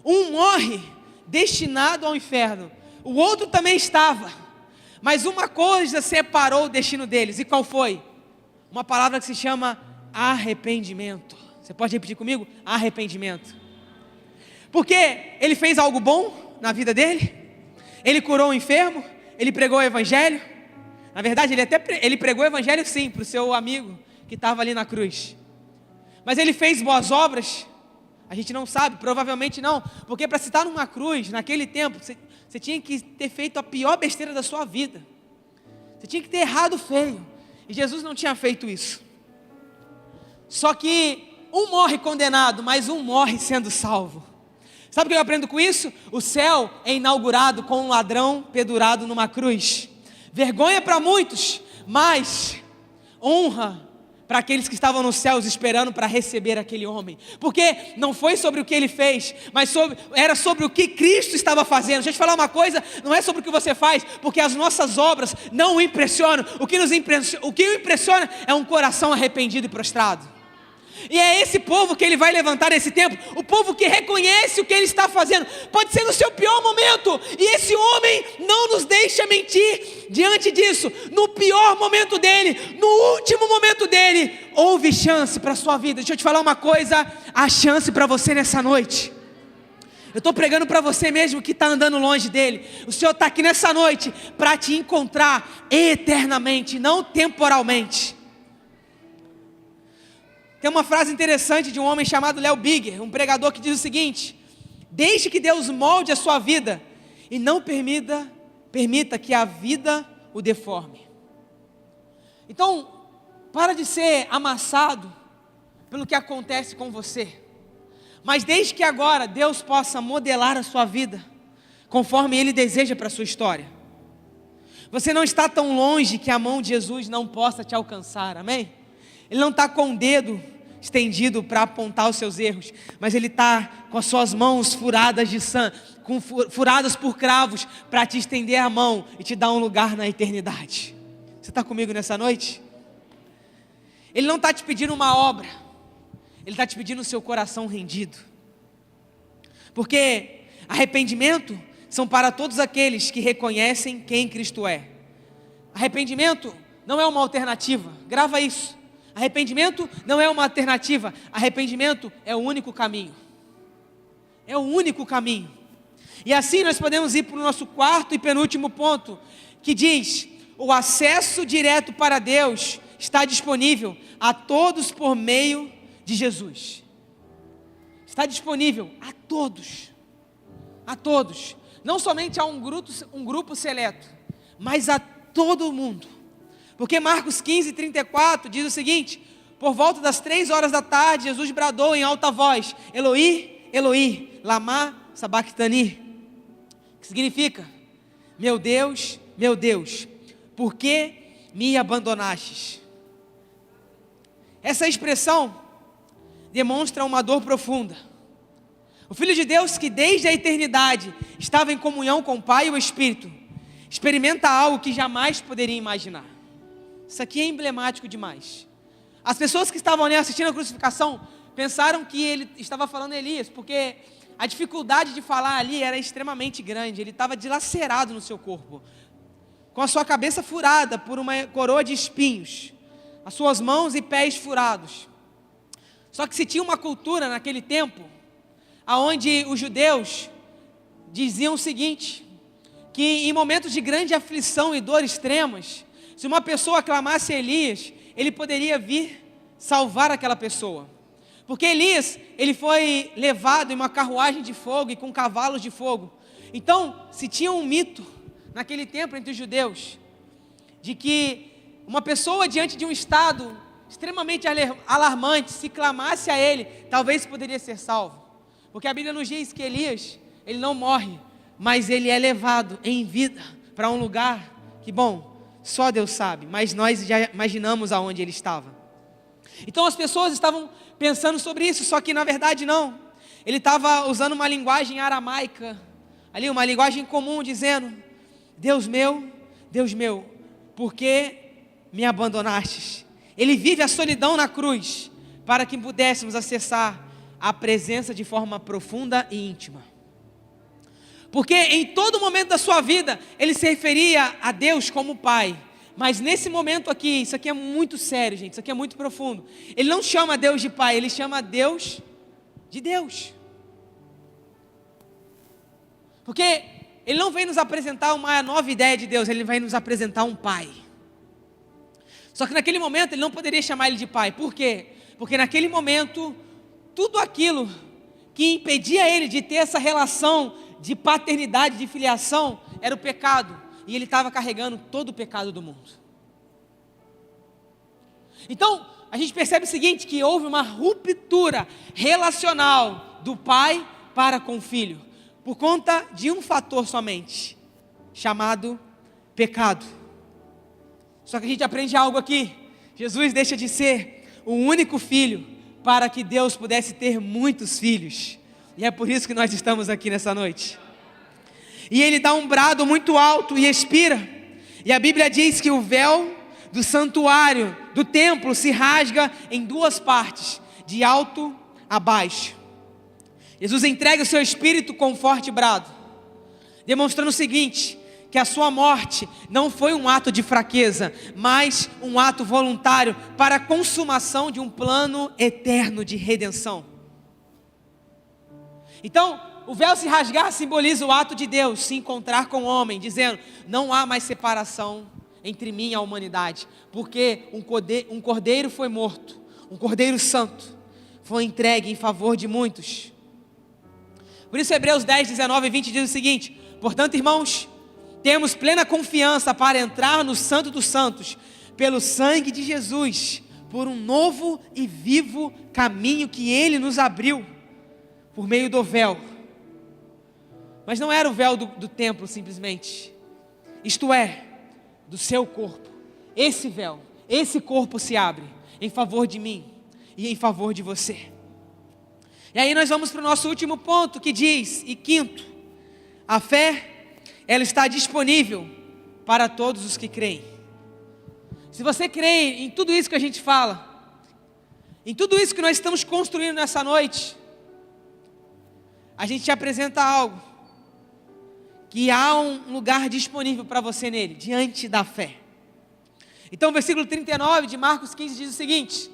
Um morre destinado ao inferno. O outro também estava. Mas uma coisa separou o destino deles. E qual foi? Uma palavra que se chama arrependimento. Você pode repetir comigo? Arrependimento. Porque ele fez algo bom na vida dele. Ele curou o enfermo. Ele pregou o evangelho. Na verdade, ele pregou o evangelho sim, para o seu amigo que estava ali na cruz. Mas ele fez boas obras? A gente não sabe, provavelmente não. Porque para se estar numa cruz, naquele tempo, você tinha que ter feito a pior besteira da sua vida. Você tinha que ter errado feio. E Jesus não tinha feito isso. Só que um morre condenado, mas um morre sendo salvo. Sabe o que eu aprendo com isso? O céu é inaugurado com um ladrão pendurado numa cruz. Vergonha para muitos, mas honra para aqueles que estavam nos céus esperando para receber aquele homem. Porque não foi sobre o que ele fez, mas era sobre o que Cristo estava fazendo. Deixa eu te falar uma coisa, não é sobre o que você faz, porque as nossas obras não o impressionam. O que o impressiona é um coração arrependido e prostrado. E é esse povo que ele vai levantar nesse tempo, o povo que reconhece o que ele está fazendo. Pode ser no seu pior momento, e esse homem não nos deixa mentir diante disso. No pior momento dele, no último momento dele, houve chance para a sua vida. Deixa eu te falar uma coisa, há chance para você nessa noite. Eu estou pregando para você mesmo que está andando longe dele. O Senhor está aqui nessa noite para te encontrar eternamente, não temporalmente. Tem uma frase interessante de um homem chamado Léo Bigger, um pregador, que diz o seguinte: deixe que Deus molde a sua vida e não permita que a vida o deforme. Então, para de ser amassado pelo que acontece com você, mas desde que agora Deus possa modelar a sua vida conforme Ele deseja para a sua história. Você não está tão longe que a mão de Jesus não possa te alcançar, amém? Ele não está com o dedo estendido para apontar os seus erros, mas Ele está com as suas mãos furadas de sangue, furadas por cravos, para te estender a mão e te dar um lugar na eternidade. Você está comigo nessa noite? Ele não está te pedindo uma obra, Ele está te pedindo o seu coração rendido. Porque arrependimento são para todos aqueles que reconhecem quem Cristo é. Arrependimento não é uma alternativa, grava isso. Arrependimento não é uma alternativa, arrependimento é o único caminho. É o único caminho. E assim nós podemos ir para o nosso quarto e penúltimo ponto, que diz: o acesso direto para Deus está disponível a todos por meio de Jesus. Está disponível a todos. A todos. Não somente a um grupo seleto, mas a todo mundo. Porque Marcos 15:34 diz o seguinte: por volta das 3 horas da tarde, Jesus bradou em alta voz: Eloi, Eloi, lama sabachthani, que significa: meu Deus, por que me abandonastes? Essa expressão demonstra uma dor profunda. O Filho de Deus, que desde a eternidade estava em comunhão com o Pai e o Espírito, experimenta algo que jamais poderia imaginar. Isso aqui é emblemático demais. As pessoas que estavam ali assistindo a crucificação pensaram que ele estava falando Elias, porque a dificuldade de falar ali era extremamente grande. Ele estava dilacerado no seu corpo, com a sua cabeça furada por uma coroa de espinhos, as suas mãos e pés furados. Só que se tinha uma cultura naquele tempo, onde os judeus diziam o seguinte, que em momentos de grande aflição e dor extremas, se uma pessoa clamasse a Elias, ele poderia vir salvar aquela pessoa. Porque Elias, ele foi levado em uma carruagem de fogo e com cavalos de fogo. Então, se tinha um mito naquele tempo entre os judeus, de que uma pessoa diante de um estado extremamente alarmante, se clamasse a ele, talvez poderia ser salvo. Porque a Bíblia nos diz que Elias, ele não morre, mas ele é levado em vida para um lugar que, bom, só Deus sabe, mas nós já imaginamos aonde ele estava. Então as pessoas estavam pensando sobre isso, só que na verdade não. Ele estava usando uma linguagem aramaica, ali uma linguagem comum, dizendo: Deus meu, por que me abandonastes? Ele vive a solidão na cruz, para que pudéssemos acessar a presença de forma profunda e íntima. Porque em todo momento da sua vida, ele se referia a Deus como Pai. Mas nesse momento aqui, isso aqui é muito sério, gente, isso aqui é muito profundo. Ele não chama Deus de Pai, ele chama Deus de Deus. Porque ele não vem nos apresentar uma nova ideia de Deus, ele vai nos apresentar um Pai. Só que naquele momento ele não poderia chamar ele de Pai. Por quê? Porque naquele momento, tudo aquilo que impedia ele de ter essa relação de paternidade, de filiação, era o pecado. E ele estava carregando todo o pecado do mundo. Então, a gente percebe o seguinte, que houve uma ruptura relacional do pai para com o filho, por conta de um fator somente, chamado pecado. Só que a gente aprende algo aqui. Jesus deixa de ser o único filho para que Deus pudesse ter muitos filhos. E é por isso que nós estamos aqui nessa noite. E ele dá um brado muito alto e expira. E a Bíblia diz que o véu do santuário, do templo, se rasga em duas partes, de alto a baixo. Jesus entrega o seu espírito com um forte brado, demonstrando o seguinte, que a sua morte não foi um ato de fraqueza, mas um ato voluntário para a consumação de um plano eterno de redenção. Então, o véu se rasgar simboliza o ato de Deus se encontrar com o homem, dizendo: não há mais separação entre mim e a humanidade, porque um cordeiro foi morto, um cordeiro santo, foi entregue em favor de muitos. Por isso Hebreus 10, 19 e 20 diz o seguinte: portanto, irmãos, temos plena confiança para entrar no Santo dos Santos, pelo sangue de Jesus, por um novo e vivo caminho que Ele nos abriu, por meio do véu. Mas não era o véu do templo simplesmente, isto é, do seu corpo. Esse véu, esse corpo se abre em favor de mim e em favor de você. E aí nós vamos para o nosso último ponto, que diz, e quinto, a fé, ela está disponível para todos os que creem. Se você crê em tudo isso que a gente fala, em tudo isso que nós estamos construindo nessa noite, a gente te apresenta algo, que há um lugar disponível para você nele, diante da fé. Então o versículo 39 de Marcos 15 diz o seguinte: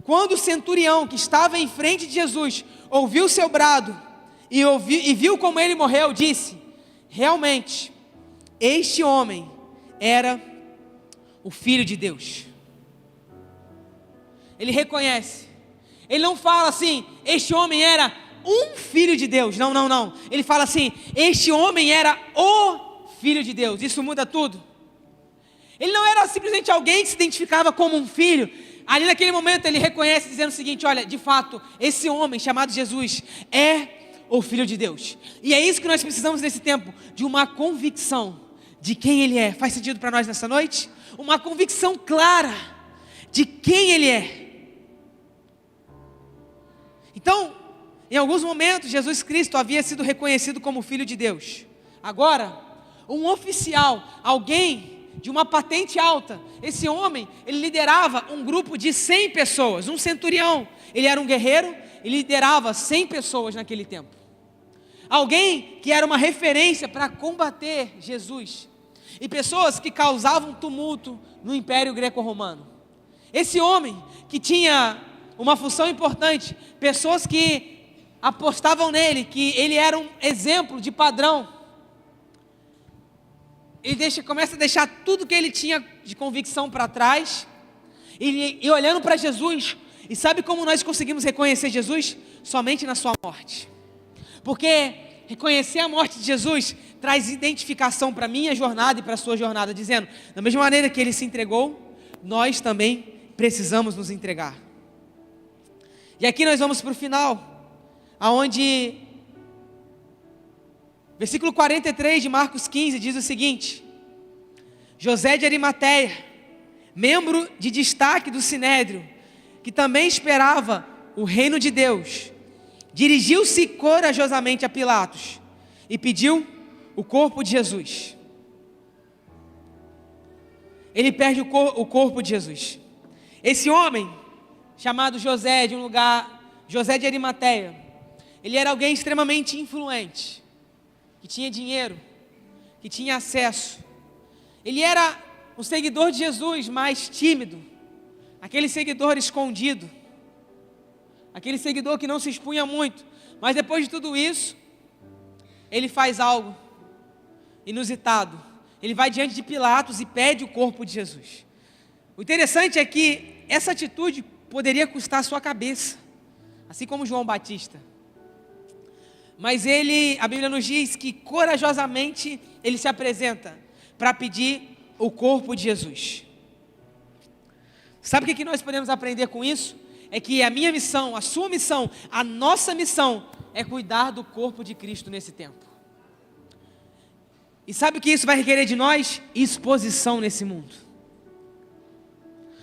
quando o centurião que estava em frente de Jesus ouviu o seu brado e viu como ele morreu, disse: realmente, este homem era o Filho de Deus. Ele reconhece. Ele não fala assim, este homem era um Filho de Deus. Não, não, não. Ele fala assim, este homem era o Filho de Deus. Isso muda tudo. Ele não era simplesmente alguém que se identificava como um filho. Ali naquele momento ele reconhece, dizendo o seguinte: olha, de fato, esse homem chamado Jesus é o Filho de Deus. E é isso que nós precisamos nesse tempo, de uma convicção de quem Ele é. Faz sentido para nós nessa noite? Uma convicção clara de quem Ele é. Então, em alguns momentos, Jesus Cristo havia sido reconhecido como Filho de Deus. Agora, um oficial, alguém de uma patente alta, esse homem, ele liderava um grupo de 100 pessoas, um centurião. Ele era um guerreiro e liderava 100 pessoas naquele tempo. Alguém que era uma referência para combater Jesus. E pessoas que causavam tumulto no Império Greco-Romano. Esse homem que tinha uma função importante, pessoas que apostavam nele, que ele era um exemplo de padrão. Ele começa a deixar tudo que ele tinha de convicção para trás, e olhando para Jesus. E sabe como nós conseguimos reconhecer Jesus? Somente na sua morte. Porque reconhecer a morte de Jesus traz identificação para a minha jornada e para a sua jornada, dizendo, da mesma maneira que ele se entregou, nós também precisamos nos entregar. E aqui nós vamos para o final, aonde versículo 43 de Marcos 15 diz o seguinte: José de Arimateia, membro de destaque do Sinédrio, que também esperava o reino de Deus, dirigiu-se corajosamente a Pilatos e pediu o corpo de Jesus. Ele perde o corpo de Jesus. Esse homem, chamado José, José de Arimateia, ele era alguém extremamente influente, que tinha dinheiro, que tinha acesso. Ele era um seguidor de Jesus, mas tímido, aquele seguidor escondido, aquele seguidor que não se expunha muito. Mas depois de tudo isso, ele faz algo inusitado. Ele vai diante de Pilatos e pede o corpo de Jesus. O interessante é que essa atitude poderia custar a sua cabeça, assim como João Batista. Mas a Bíblia nos diz que corajosamente ele se apresenta para pedir o corpo de Jesus. Sabe o que nós podemos aprender com isso? É que a minha missão, a sua missão, a nossa missão é cuidar do corpo de Cristo nesse tempo. E sabe o que isso vai requerer de nós? Exposição nesse mundo.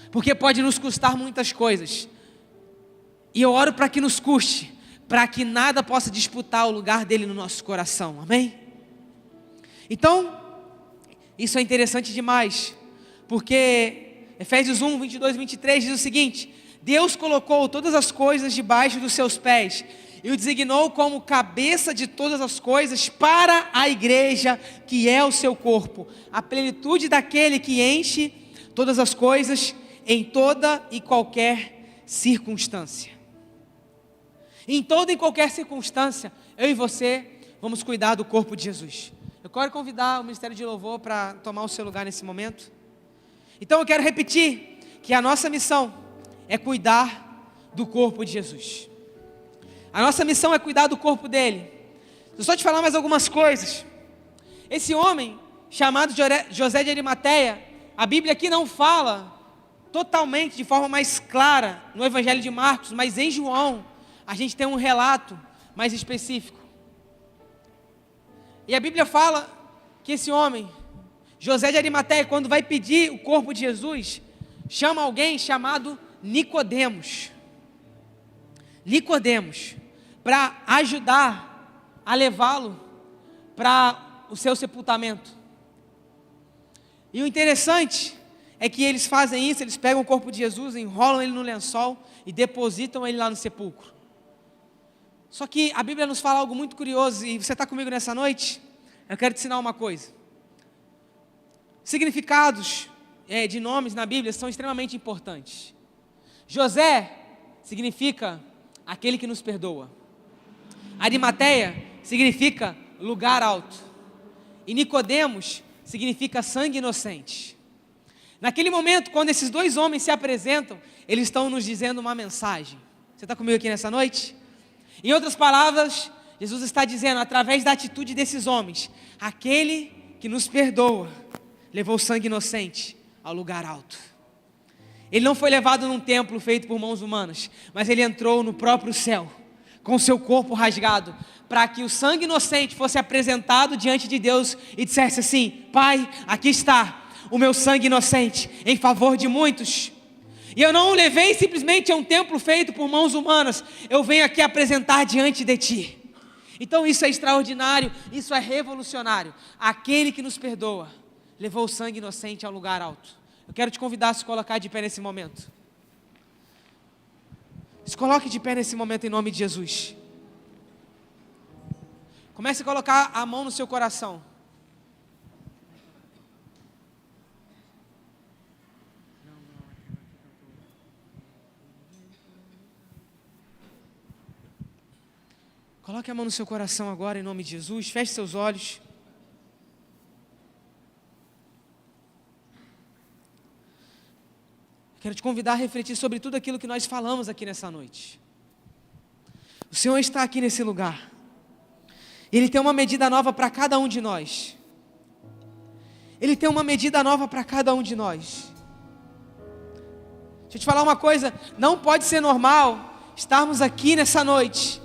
Porque pode nos custar muitas coisas. E eu oro para que nos custe, para que nada possa disputar o lugar dele no nosso coração, amém? Então, isso é interessante demais, porque Efésios 1, 22 e 23 diz o seguinte: Deus colocou todas as coisas debaixo dos seus pés, e o designou como cabeça de todas as coisas para a igreja, que é o seu corpo, a plenitude daquele que enche todas as coisas em toda e qualquer circunstância. Em toda e qualquer circunstância, eu e você vamos cuidar do corpo de Jesus. Eu quero convidar o Ministério de Louvor para tomar o seu lugar nesse momento. Então eu quero repetir que a nossa missão é cuidar do corpo de Jesus. A nossa missão é cuidar do corpo dele. Deixa eu só te falar mais algumas coisas. Esse homem, chamado José de Arimateia, a Bíblia aqui não fala totalmente, de forma mais clara, no Evangelho de Marcos, mas em João, a gente tem um relato mais específico. E a Bíblia fala que esse homem, José de Arimateia, quando vai pedir o corpo de Jesus, chama alguém chamado Nicodemos. Nicodemos, para ajudar a levá-lo para o seu sepultamento. E o interessante é que eles fazem isso, eles pegam o corpo de Jesus, enrolam ele no lençol e depositam ele lá no sepulcro. Só que a Bíblia nos fala algo muito curioso, e você está comigo nessa noite? Eu quero te ensinar uma coisa. Significados de nomes na Bíblia são extremamente importantes. José significa aquele que nos perdoa. Arimateia significa lugar alto. E Nicodemos significa sangue inocente. Naquele momento, quando esses dois homens se apresentam, eles estão nos dizendo uma mensagem. Você está comigo aqui nessa noite? Em outras palavras, Jesus está dizendo, através da atitude desses homens, aquele que nos perdoa, levou sangue inocente ao lugar alto. Ele não foi levado num templo feito por mãos humanas, mas ele entrou no próprio céu, com seu corpo rasgado, para que o sangue inocente fosse apresentado diante de Deus e dissesse assim: Pai, aqui está o meu sangue inocente, em favor de muitos. E eu não o levei simplesmente a um templo feito por mãos humanas, eu venho aqui apresentar diante de Ti. Então isso é extraordinário, isso é revolucionário. Aquele que nos perdoa, levou o sangue inocente ao lugar alto. Eu quero te convidar a se colocar de pé nesse momento. Se coloque de pé nesse momento em nome de Jesus. Comece a colocar a mão no seu coração. Coloque a mão no seu coração agora em nome de Jesus. Feche seus olhos. Quero te convidar a refletir sobre tudo aquilo que nós falamos aqui nessa noite. O Senhor está aqui nesse lugar. Ele tem uma medida nova para cada um de nós. Ele tem uma medida nova para cada um de nós. Deixa eu te falar uma coisa. Não pode ser normal estarmos aqui nessa noite.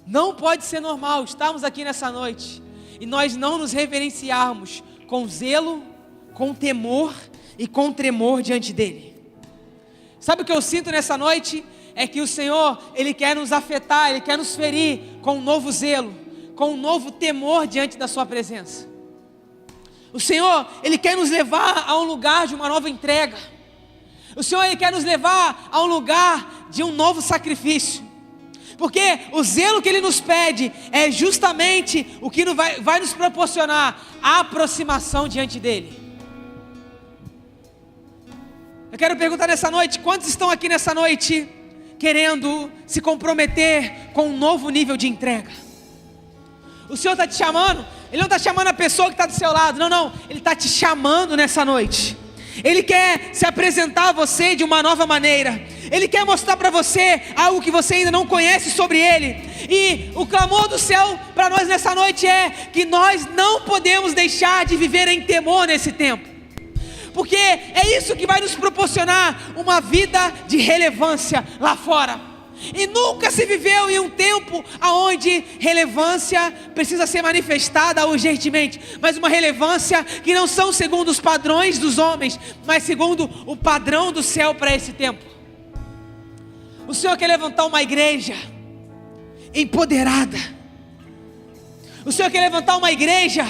Não pode ser normal estarmos aqui nessa noite e nós não nos reverenciarmos com zelo, com temor e com tremor diante dEle. Sabe o que eu sinto nessa noite? É que o Senhor, Ele quer nos afetar, Ele quer nos ferir com um novo zelo, com um novo temor diante da Sua presença. O Senhor, Ele quer nos levar a um lugar de uma nova entrega. O Senhor, Ele quer nos levar a um lugar de um novo sacrifício. Porque o zelo que Ele nos pede é justamente o que vai nos proporcionar a aproximação diante dEle. Eu quero perguntar nessa noite, quantos estão aqui nessa noite querendo se comprometer com um novo nível de entrega? O Senhor está te chamando, Ele não está chamando a pessoa que está do seu lado, não, Ele está te chamando nessa noite. Ele quer se apresentar a você de uma nova maneira. Ele quer mostrar para você algo que você ainda não conhece sobre Ele. E o clamor do céu para nós nessa noite é que nós não podemos deixar de viver em temor nesse tempo. Porque é isso que vai nos proporcionar uma vida de relevância lá fora. E nunca se viveu em um tempo onde relevância precisa ser manifestada urgentemente, mas uma relevância que não são segundo os padrões dos homens, mas segundo o padrão do céu para esse tempo. O Senhor quer levantar uma igreja empoderada. O Senhor quer levantar uma igreja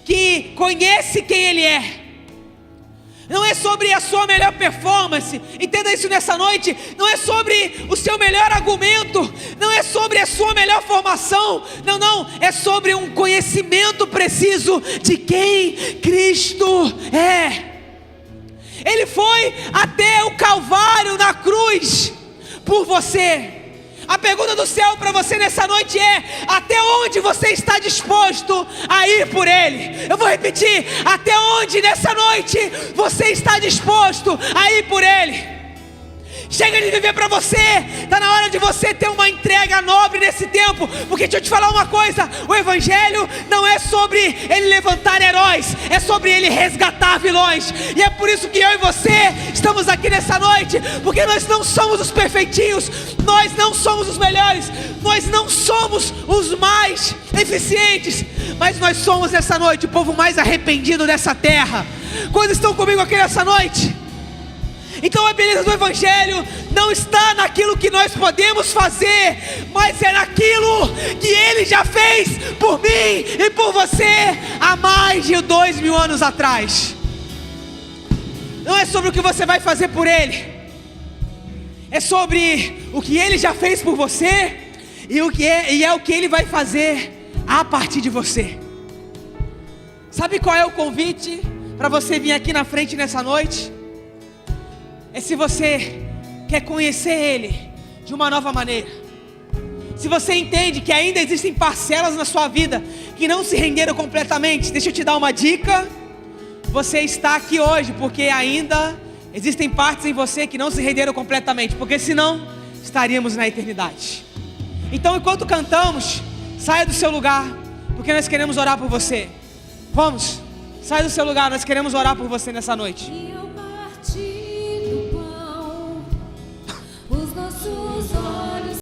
que conhece quem Ele é. Não é sobre a sua melhor performance, entenda isso nessa noite. Não é sobre o seu melhor argumento, não é sobre a sua melhor formação, não, é sobre um conhecimento preciso de quem Cristo é. Ele foi até o Calvário na cruz por você. A pergunta do céu para você nessa noite é: até onde você está disposto a ir por Ele? Eu vou repetir: até onde nessa noite você está disposto a ir por Ele? Chega de viver para você, está na hora de você ter uma entrega nobre nesse tempo. Porque deixa eu te falar uma coisa: o Evangelho não é sobre Ele levantar heróis, é sobre Ele resgatar vilões. E é por isso que eu e você estamos aqui nessa noite, porque nós não somos os perfeitinhos, nós não somos os melhores, nós não somos os mais eficientes, mas nós somos nessa noite o povo mais arrependido dessa terra. Quantos estão comigo aqui nessa noite? Então a beleza do Evangelho não está naquilo que nós podemos fazer, mas é naquilo que Ele já fez por mim e por você há mais de 2000 anos atrás. Não é sobre o que você vai fazer por Ele, é sobre o que Ele já fez por você e é o que Ele vai fazer a partir de você. Sabe qual é o convite para você vir aqui na frente nessa noite é se você quer conhecer Ele de uma nova maneira. Se você entende que ainda existem parcelas na sua vida que não se renderam completamente, deixa eu te dar uma dica. Você está aqui hoje porque ainda existem partes em você que não se renderam completamente, porque senão estaríamos na eternidade. Então, enquanto cantamos, saia do seu lugar, porque nós queremos orar por você. Vamos, saia do seu lugar, nós queremos orar por você nessa noite.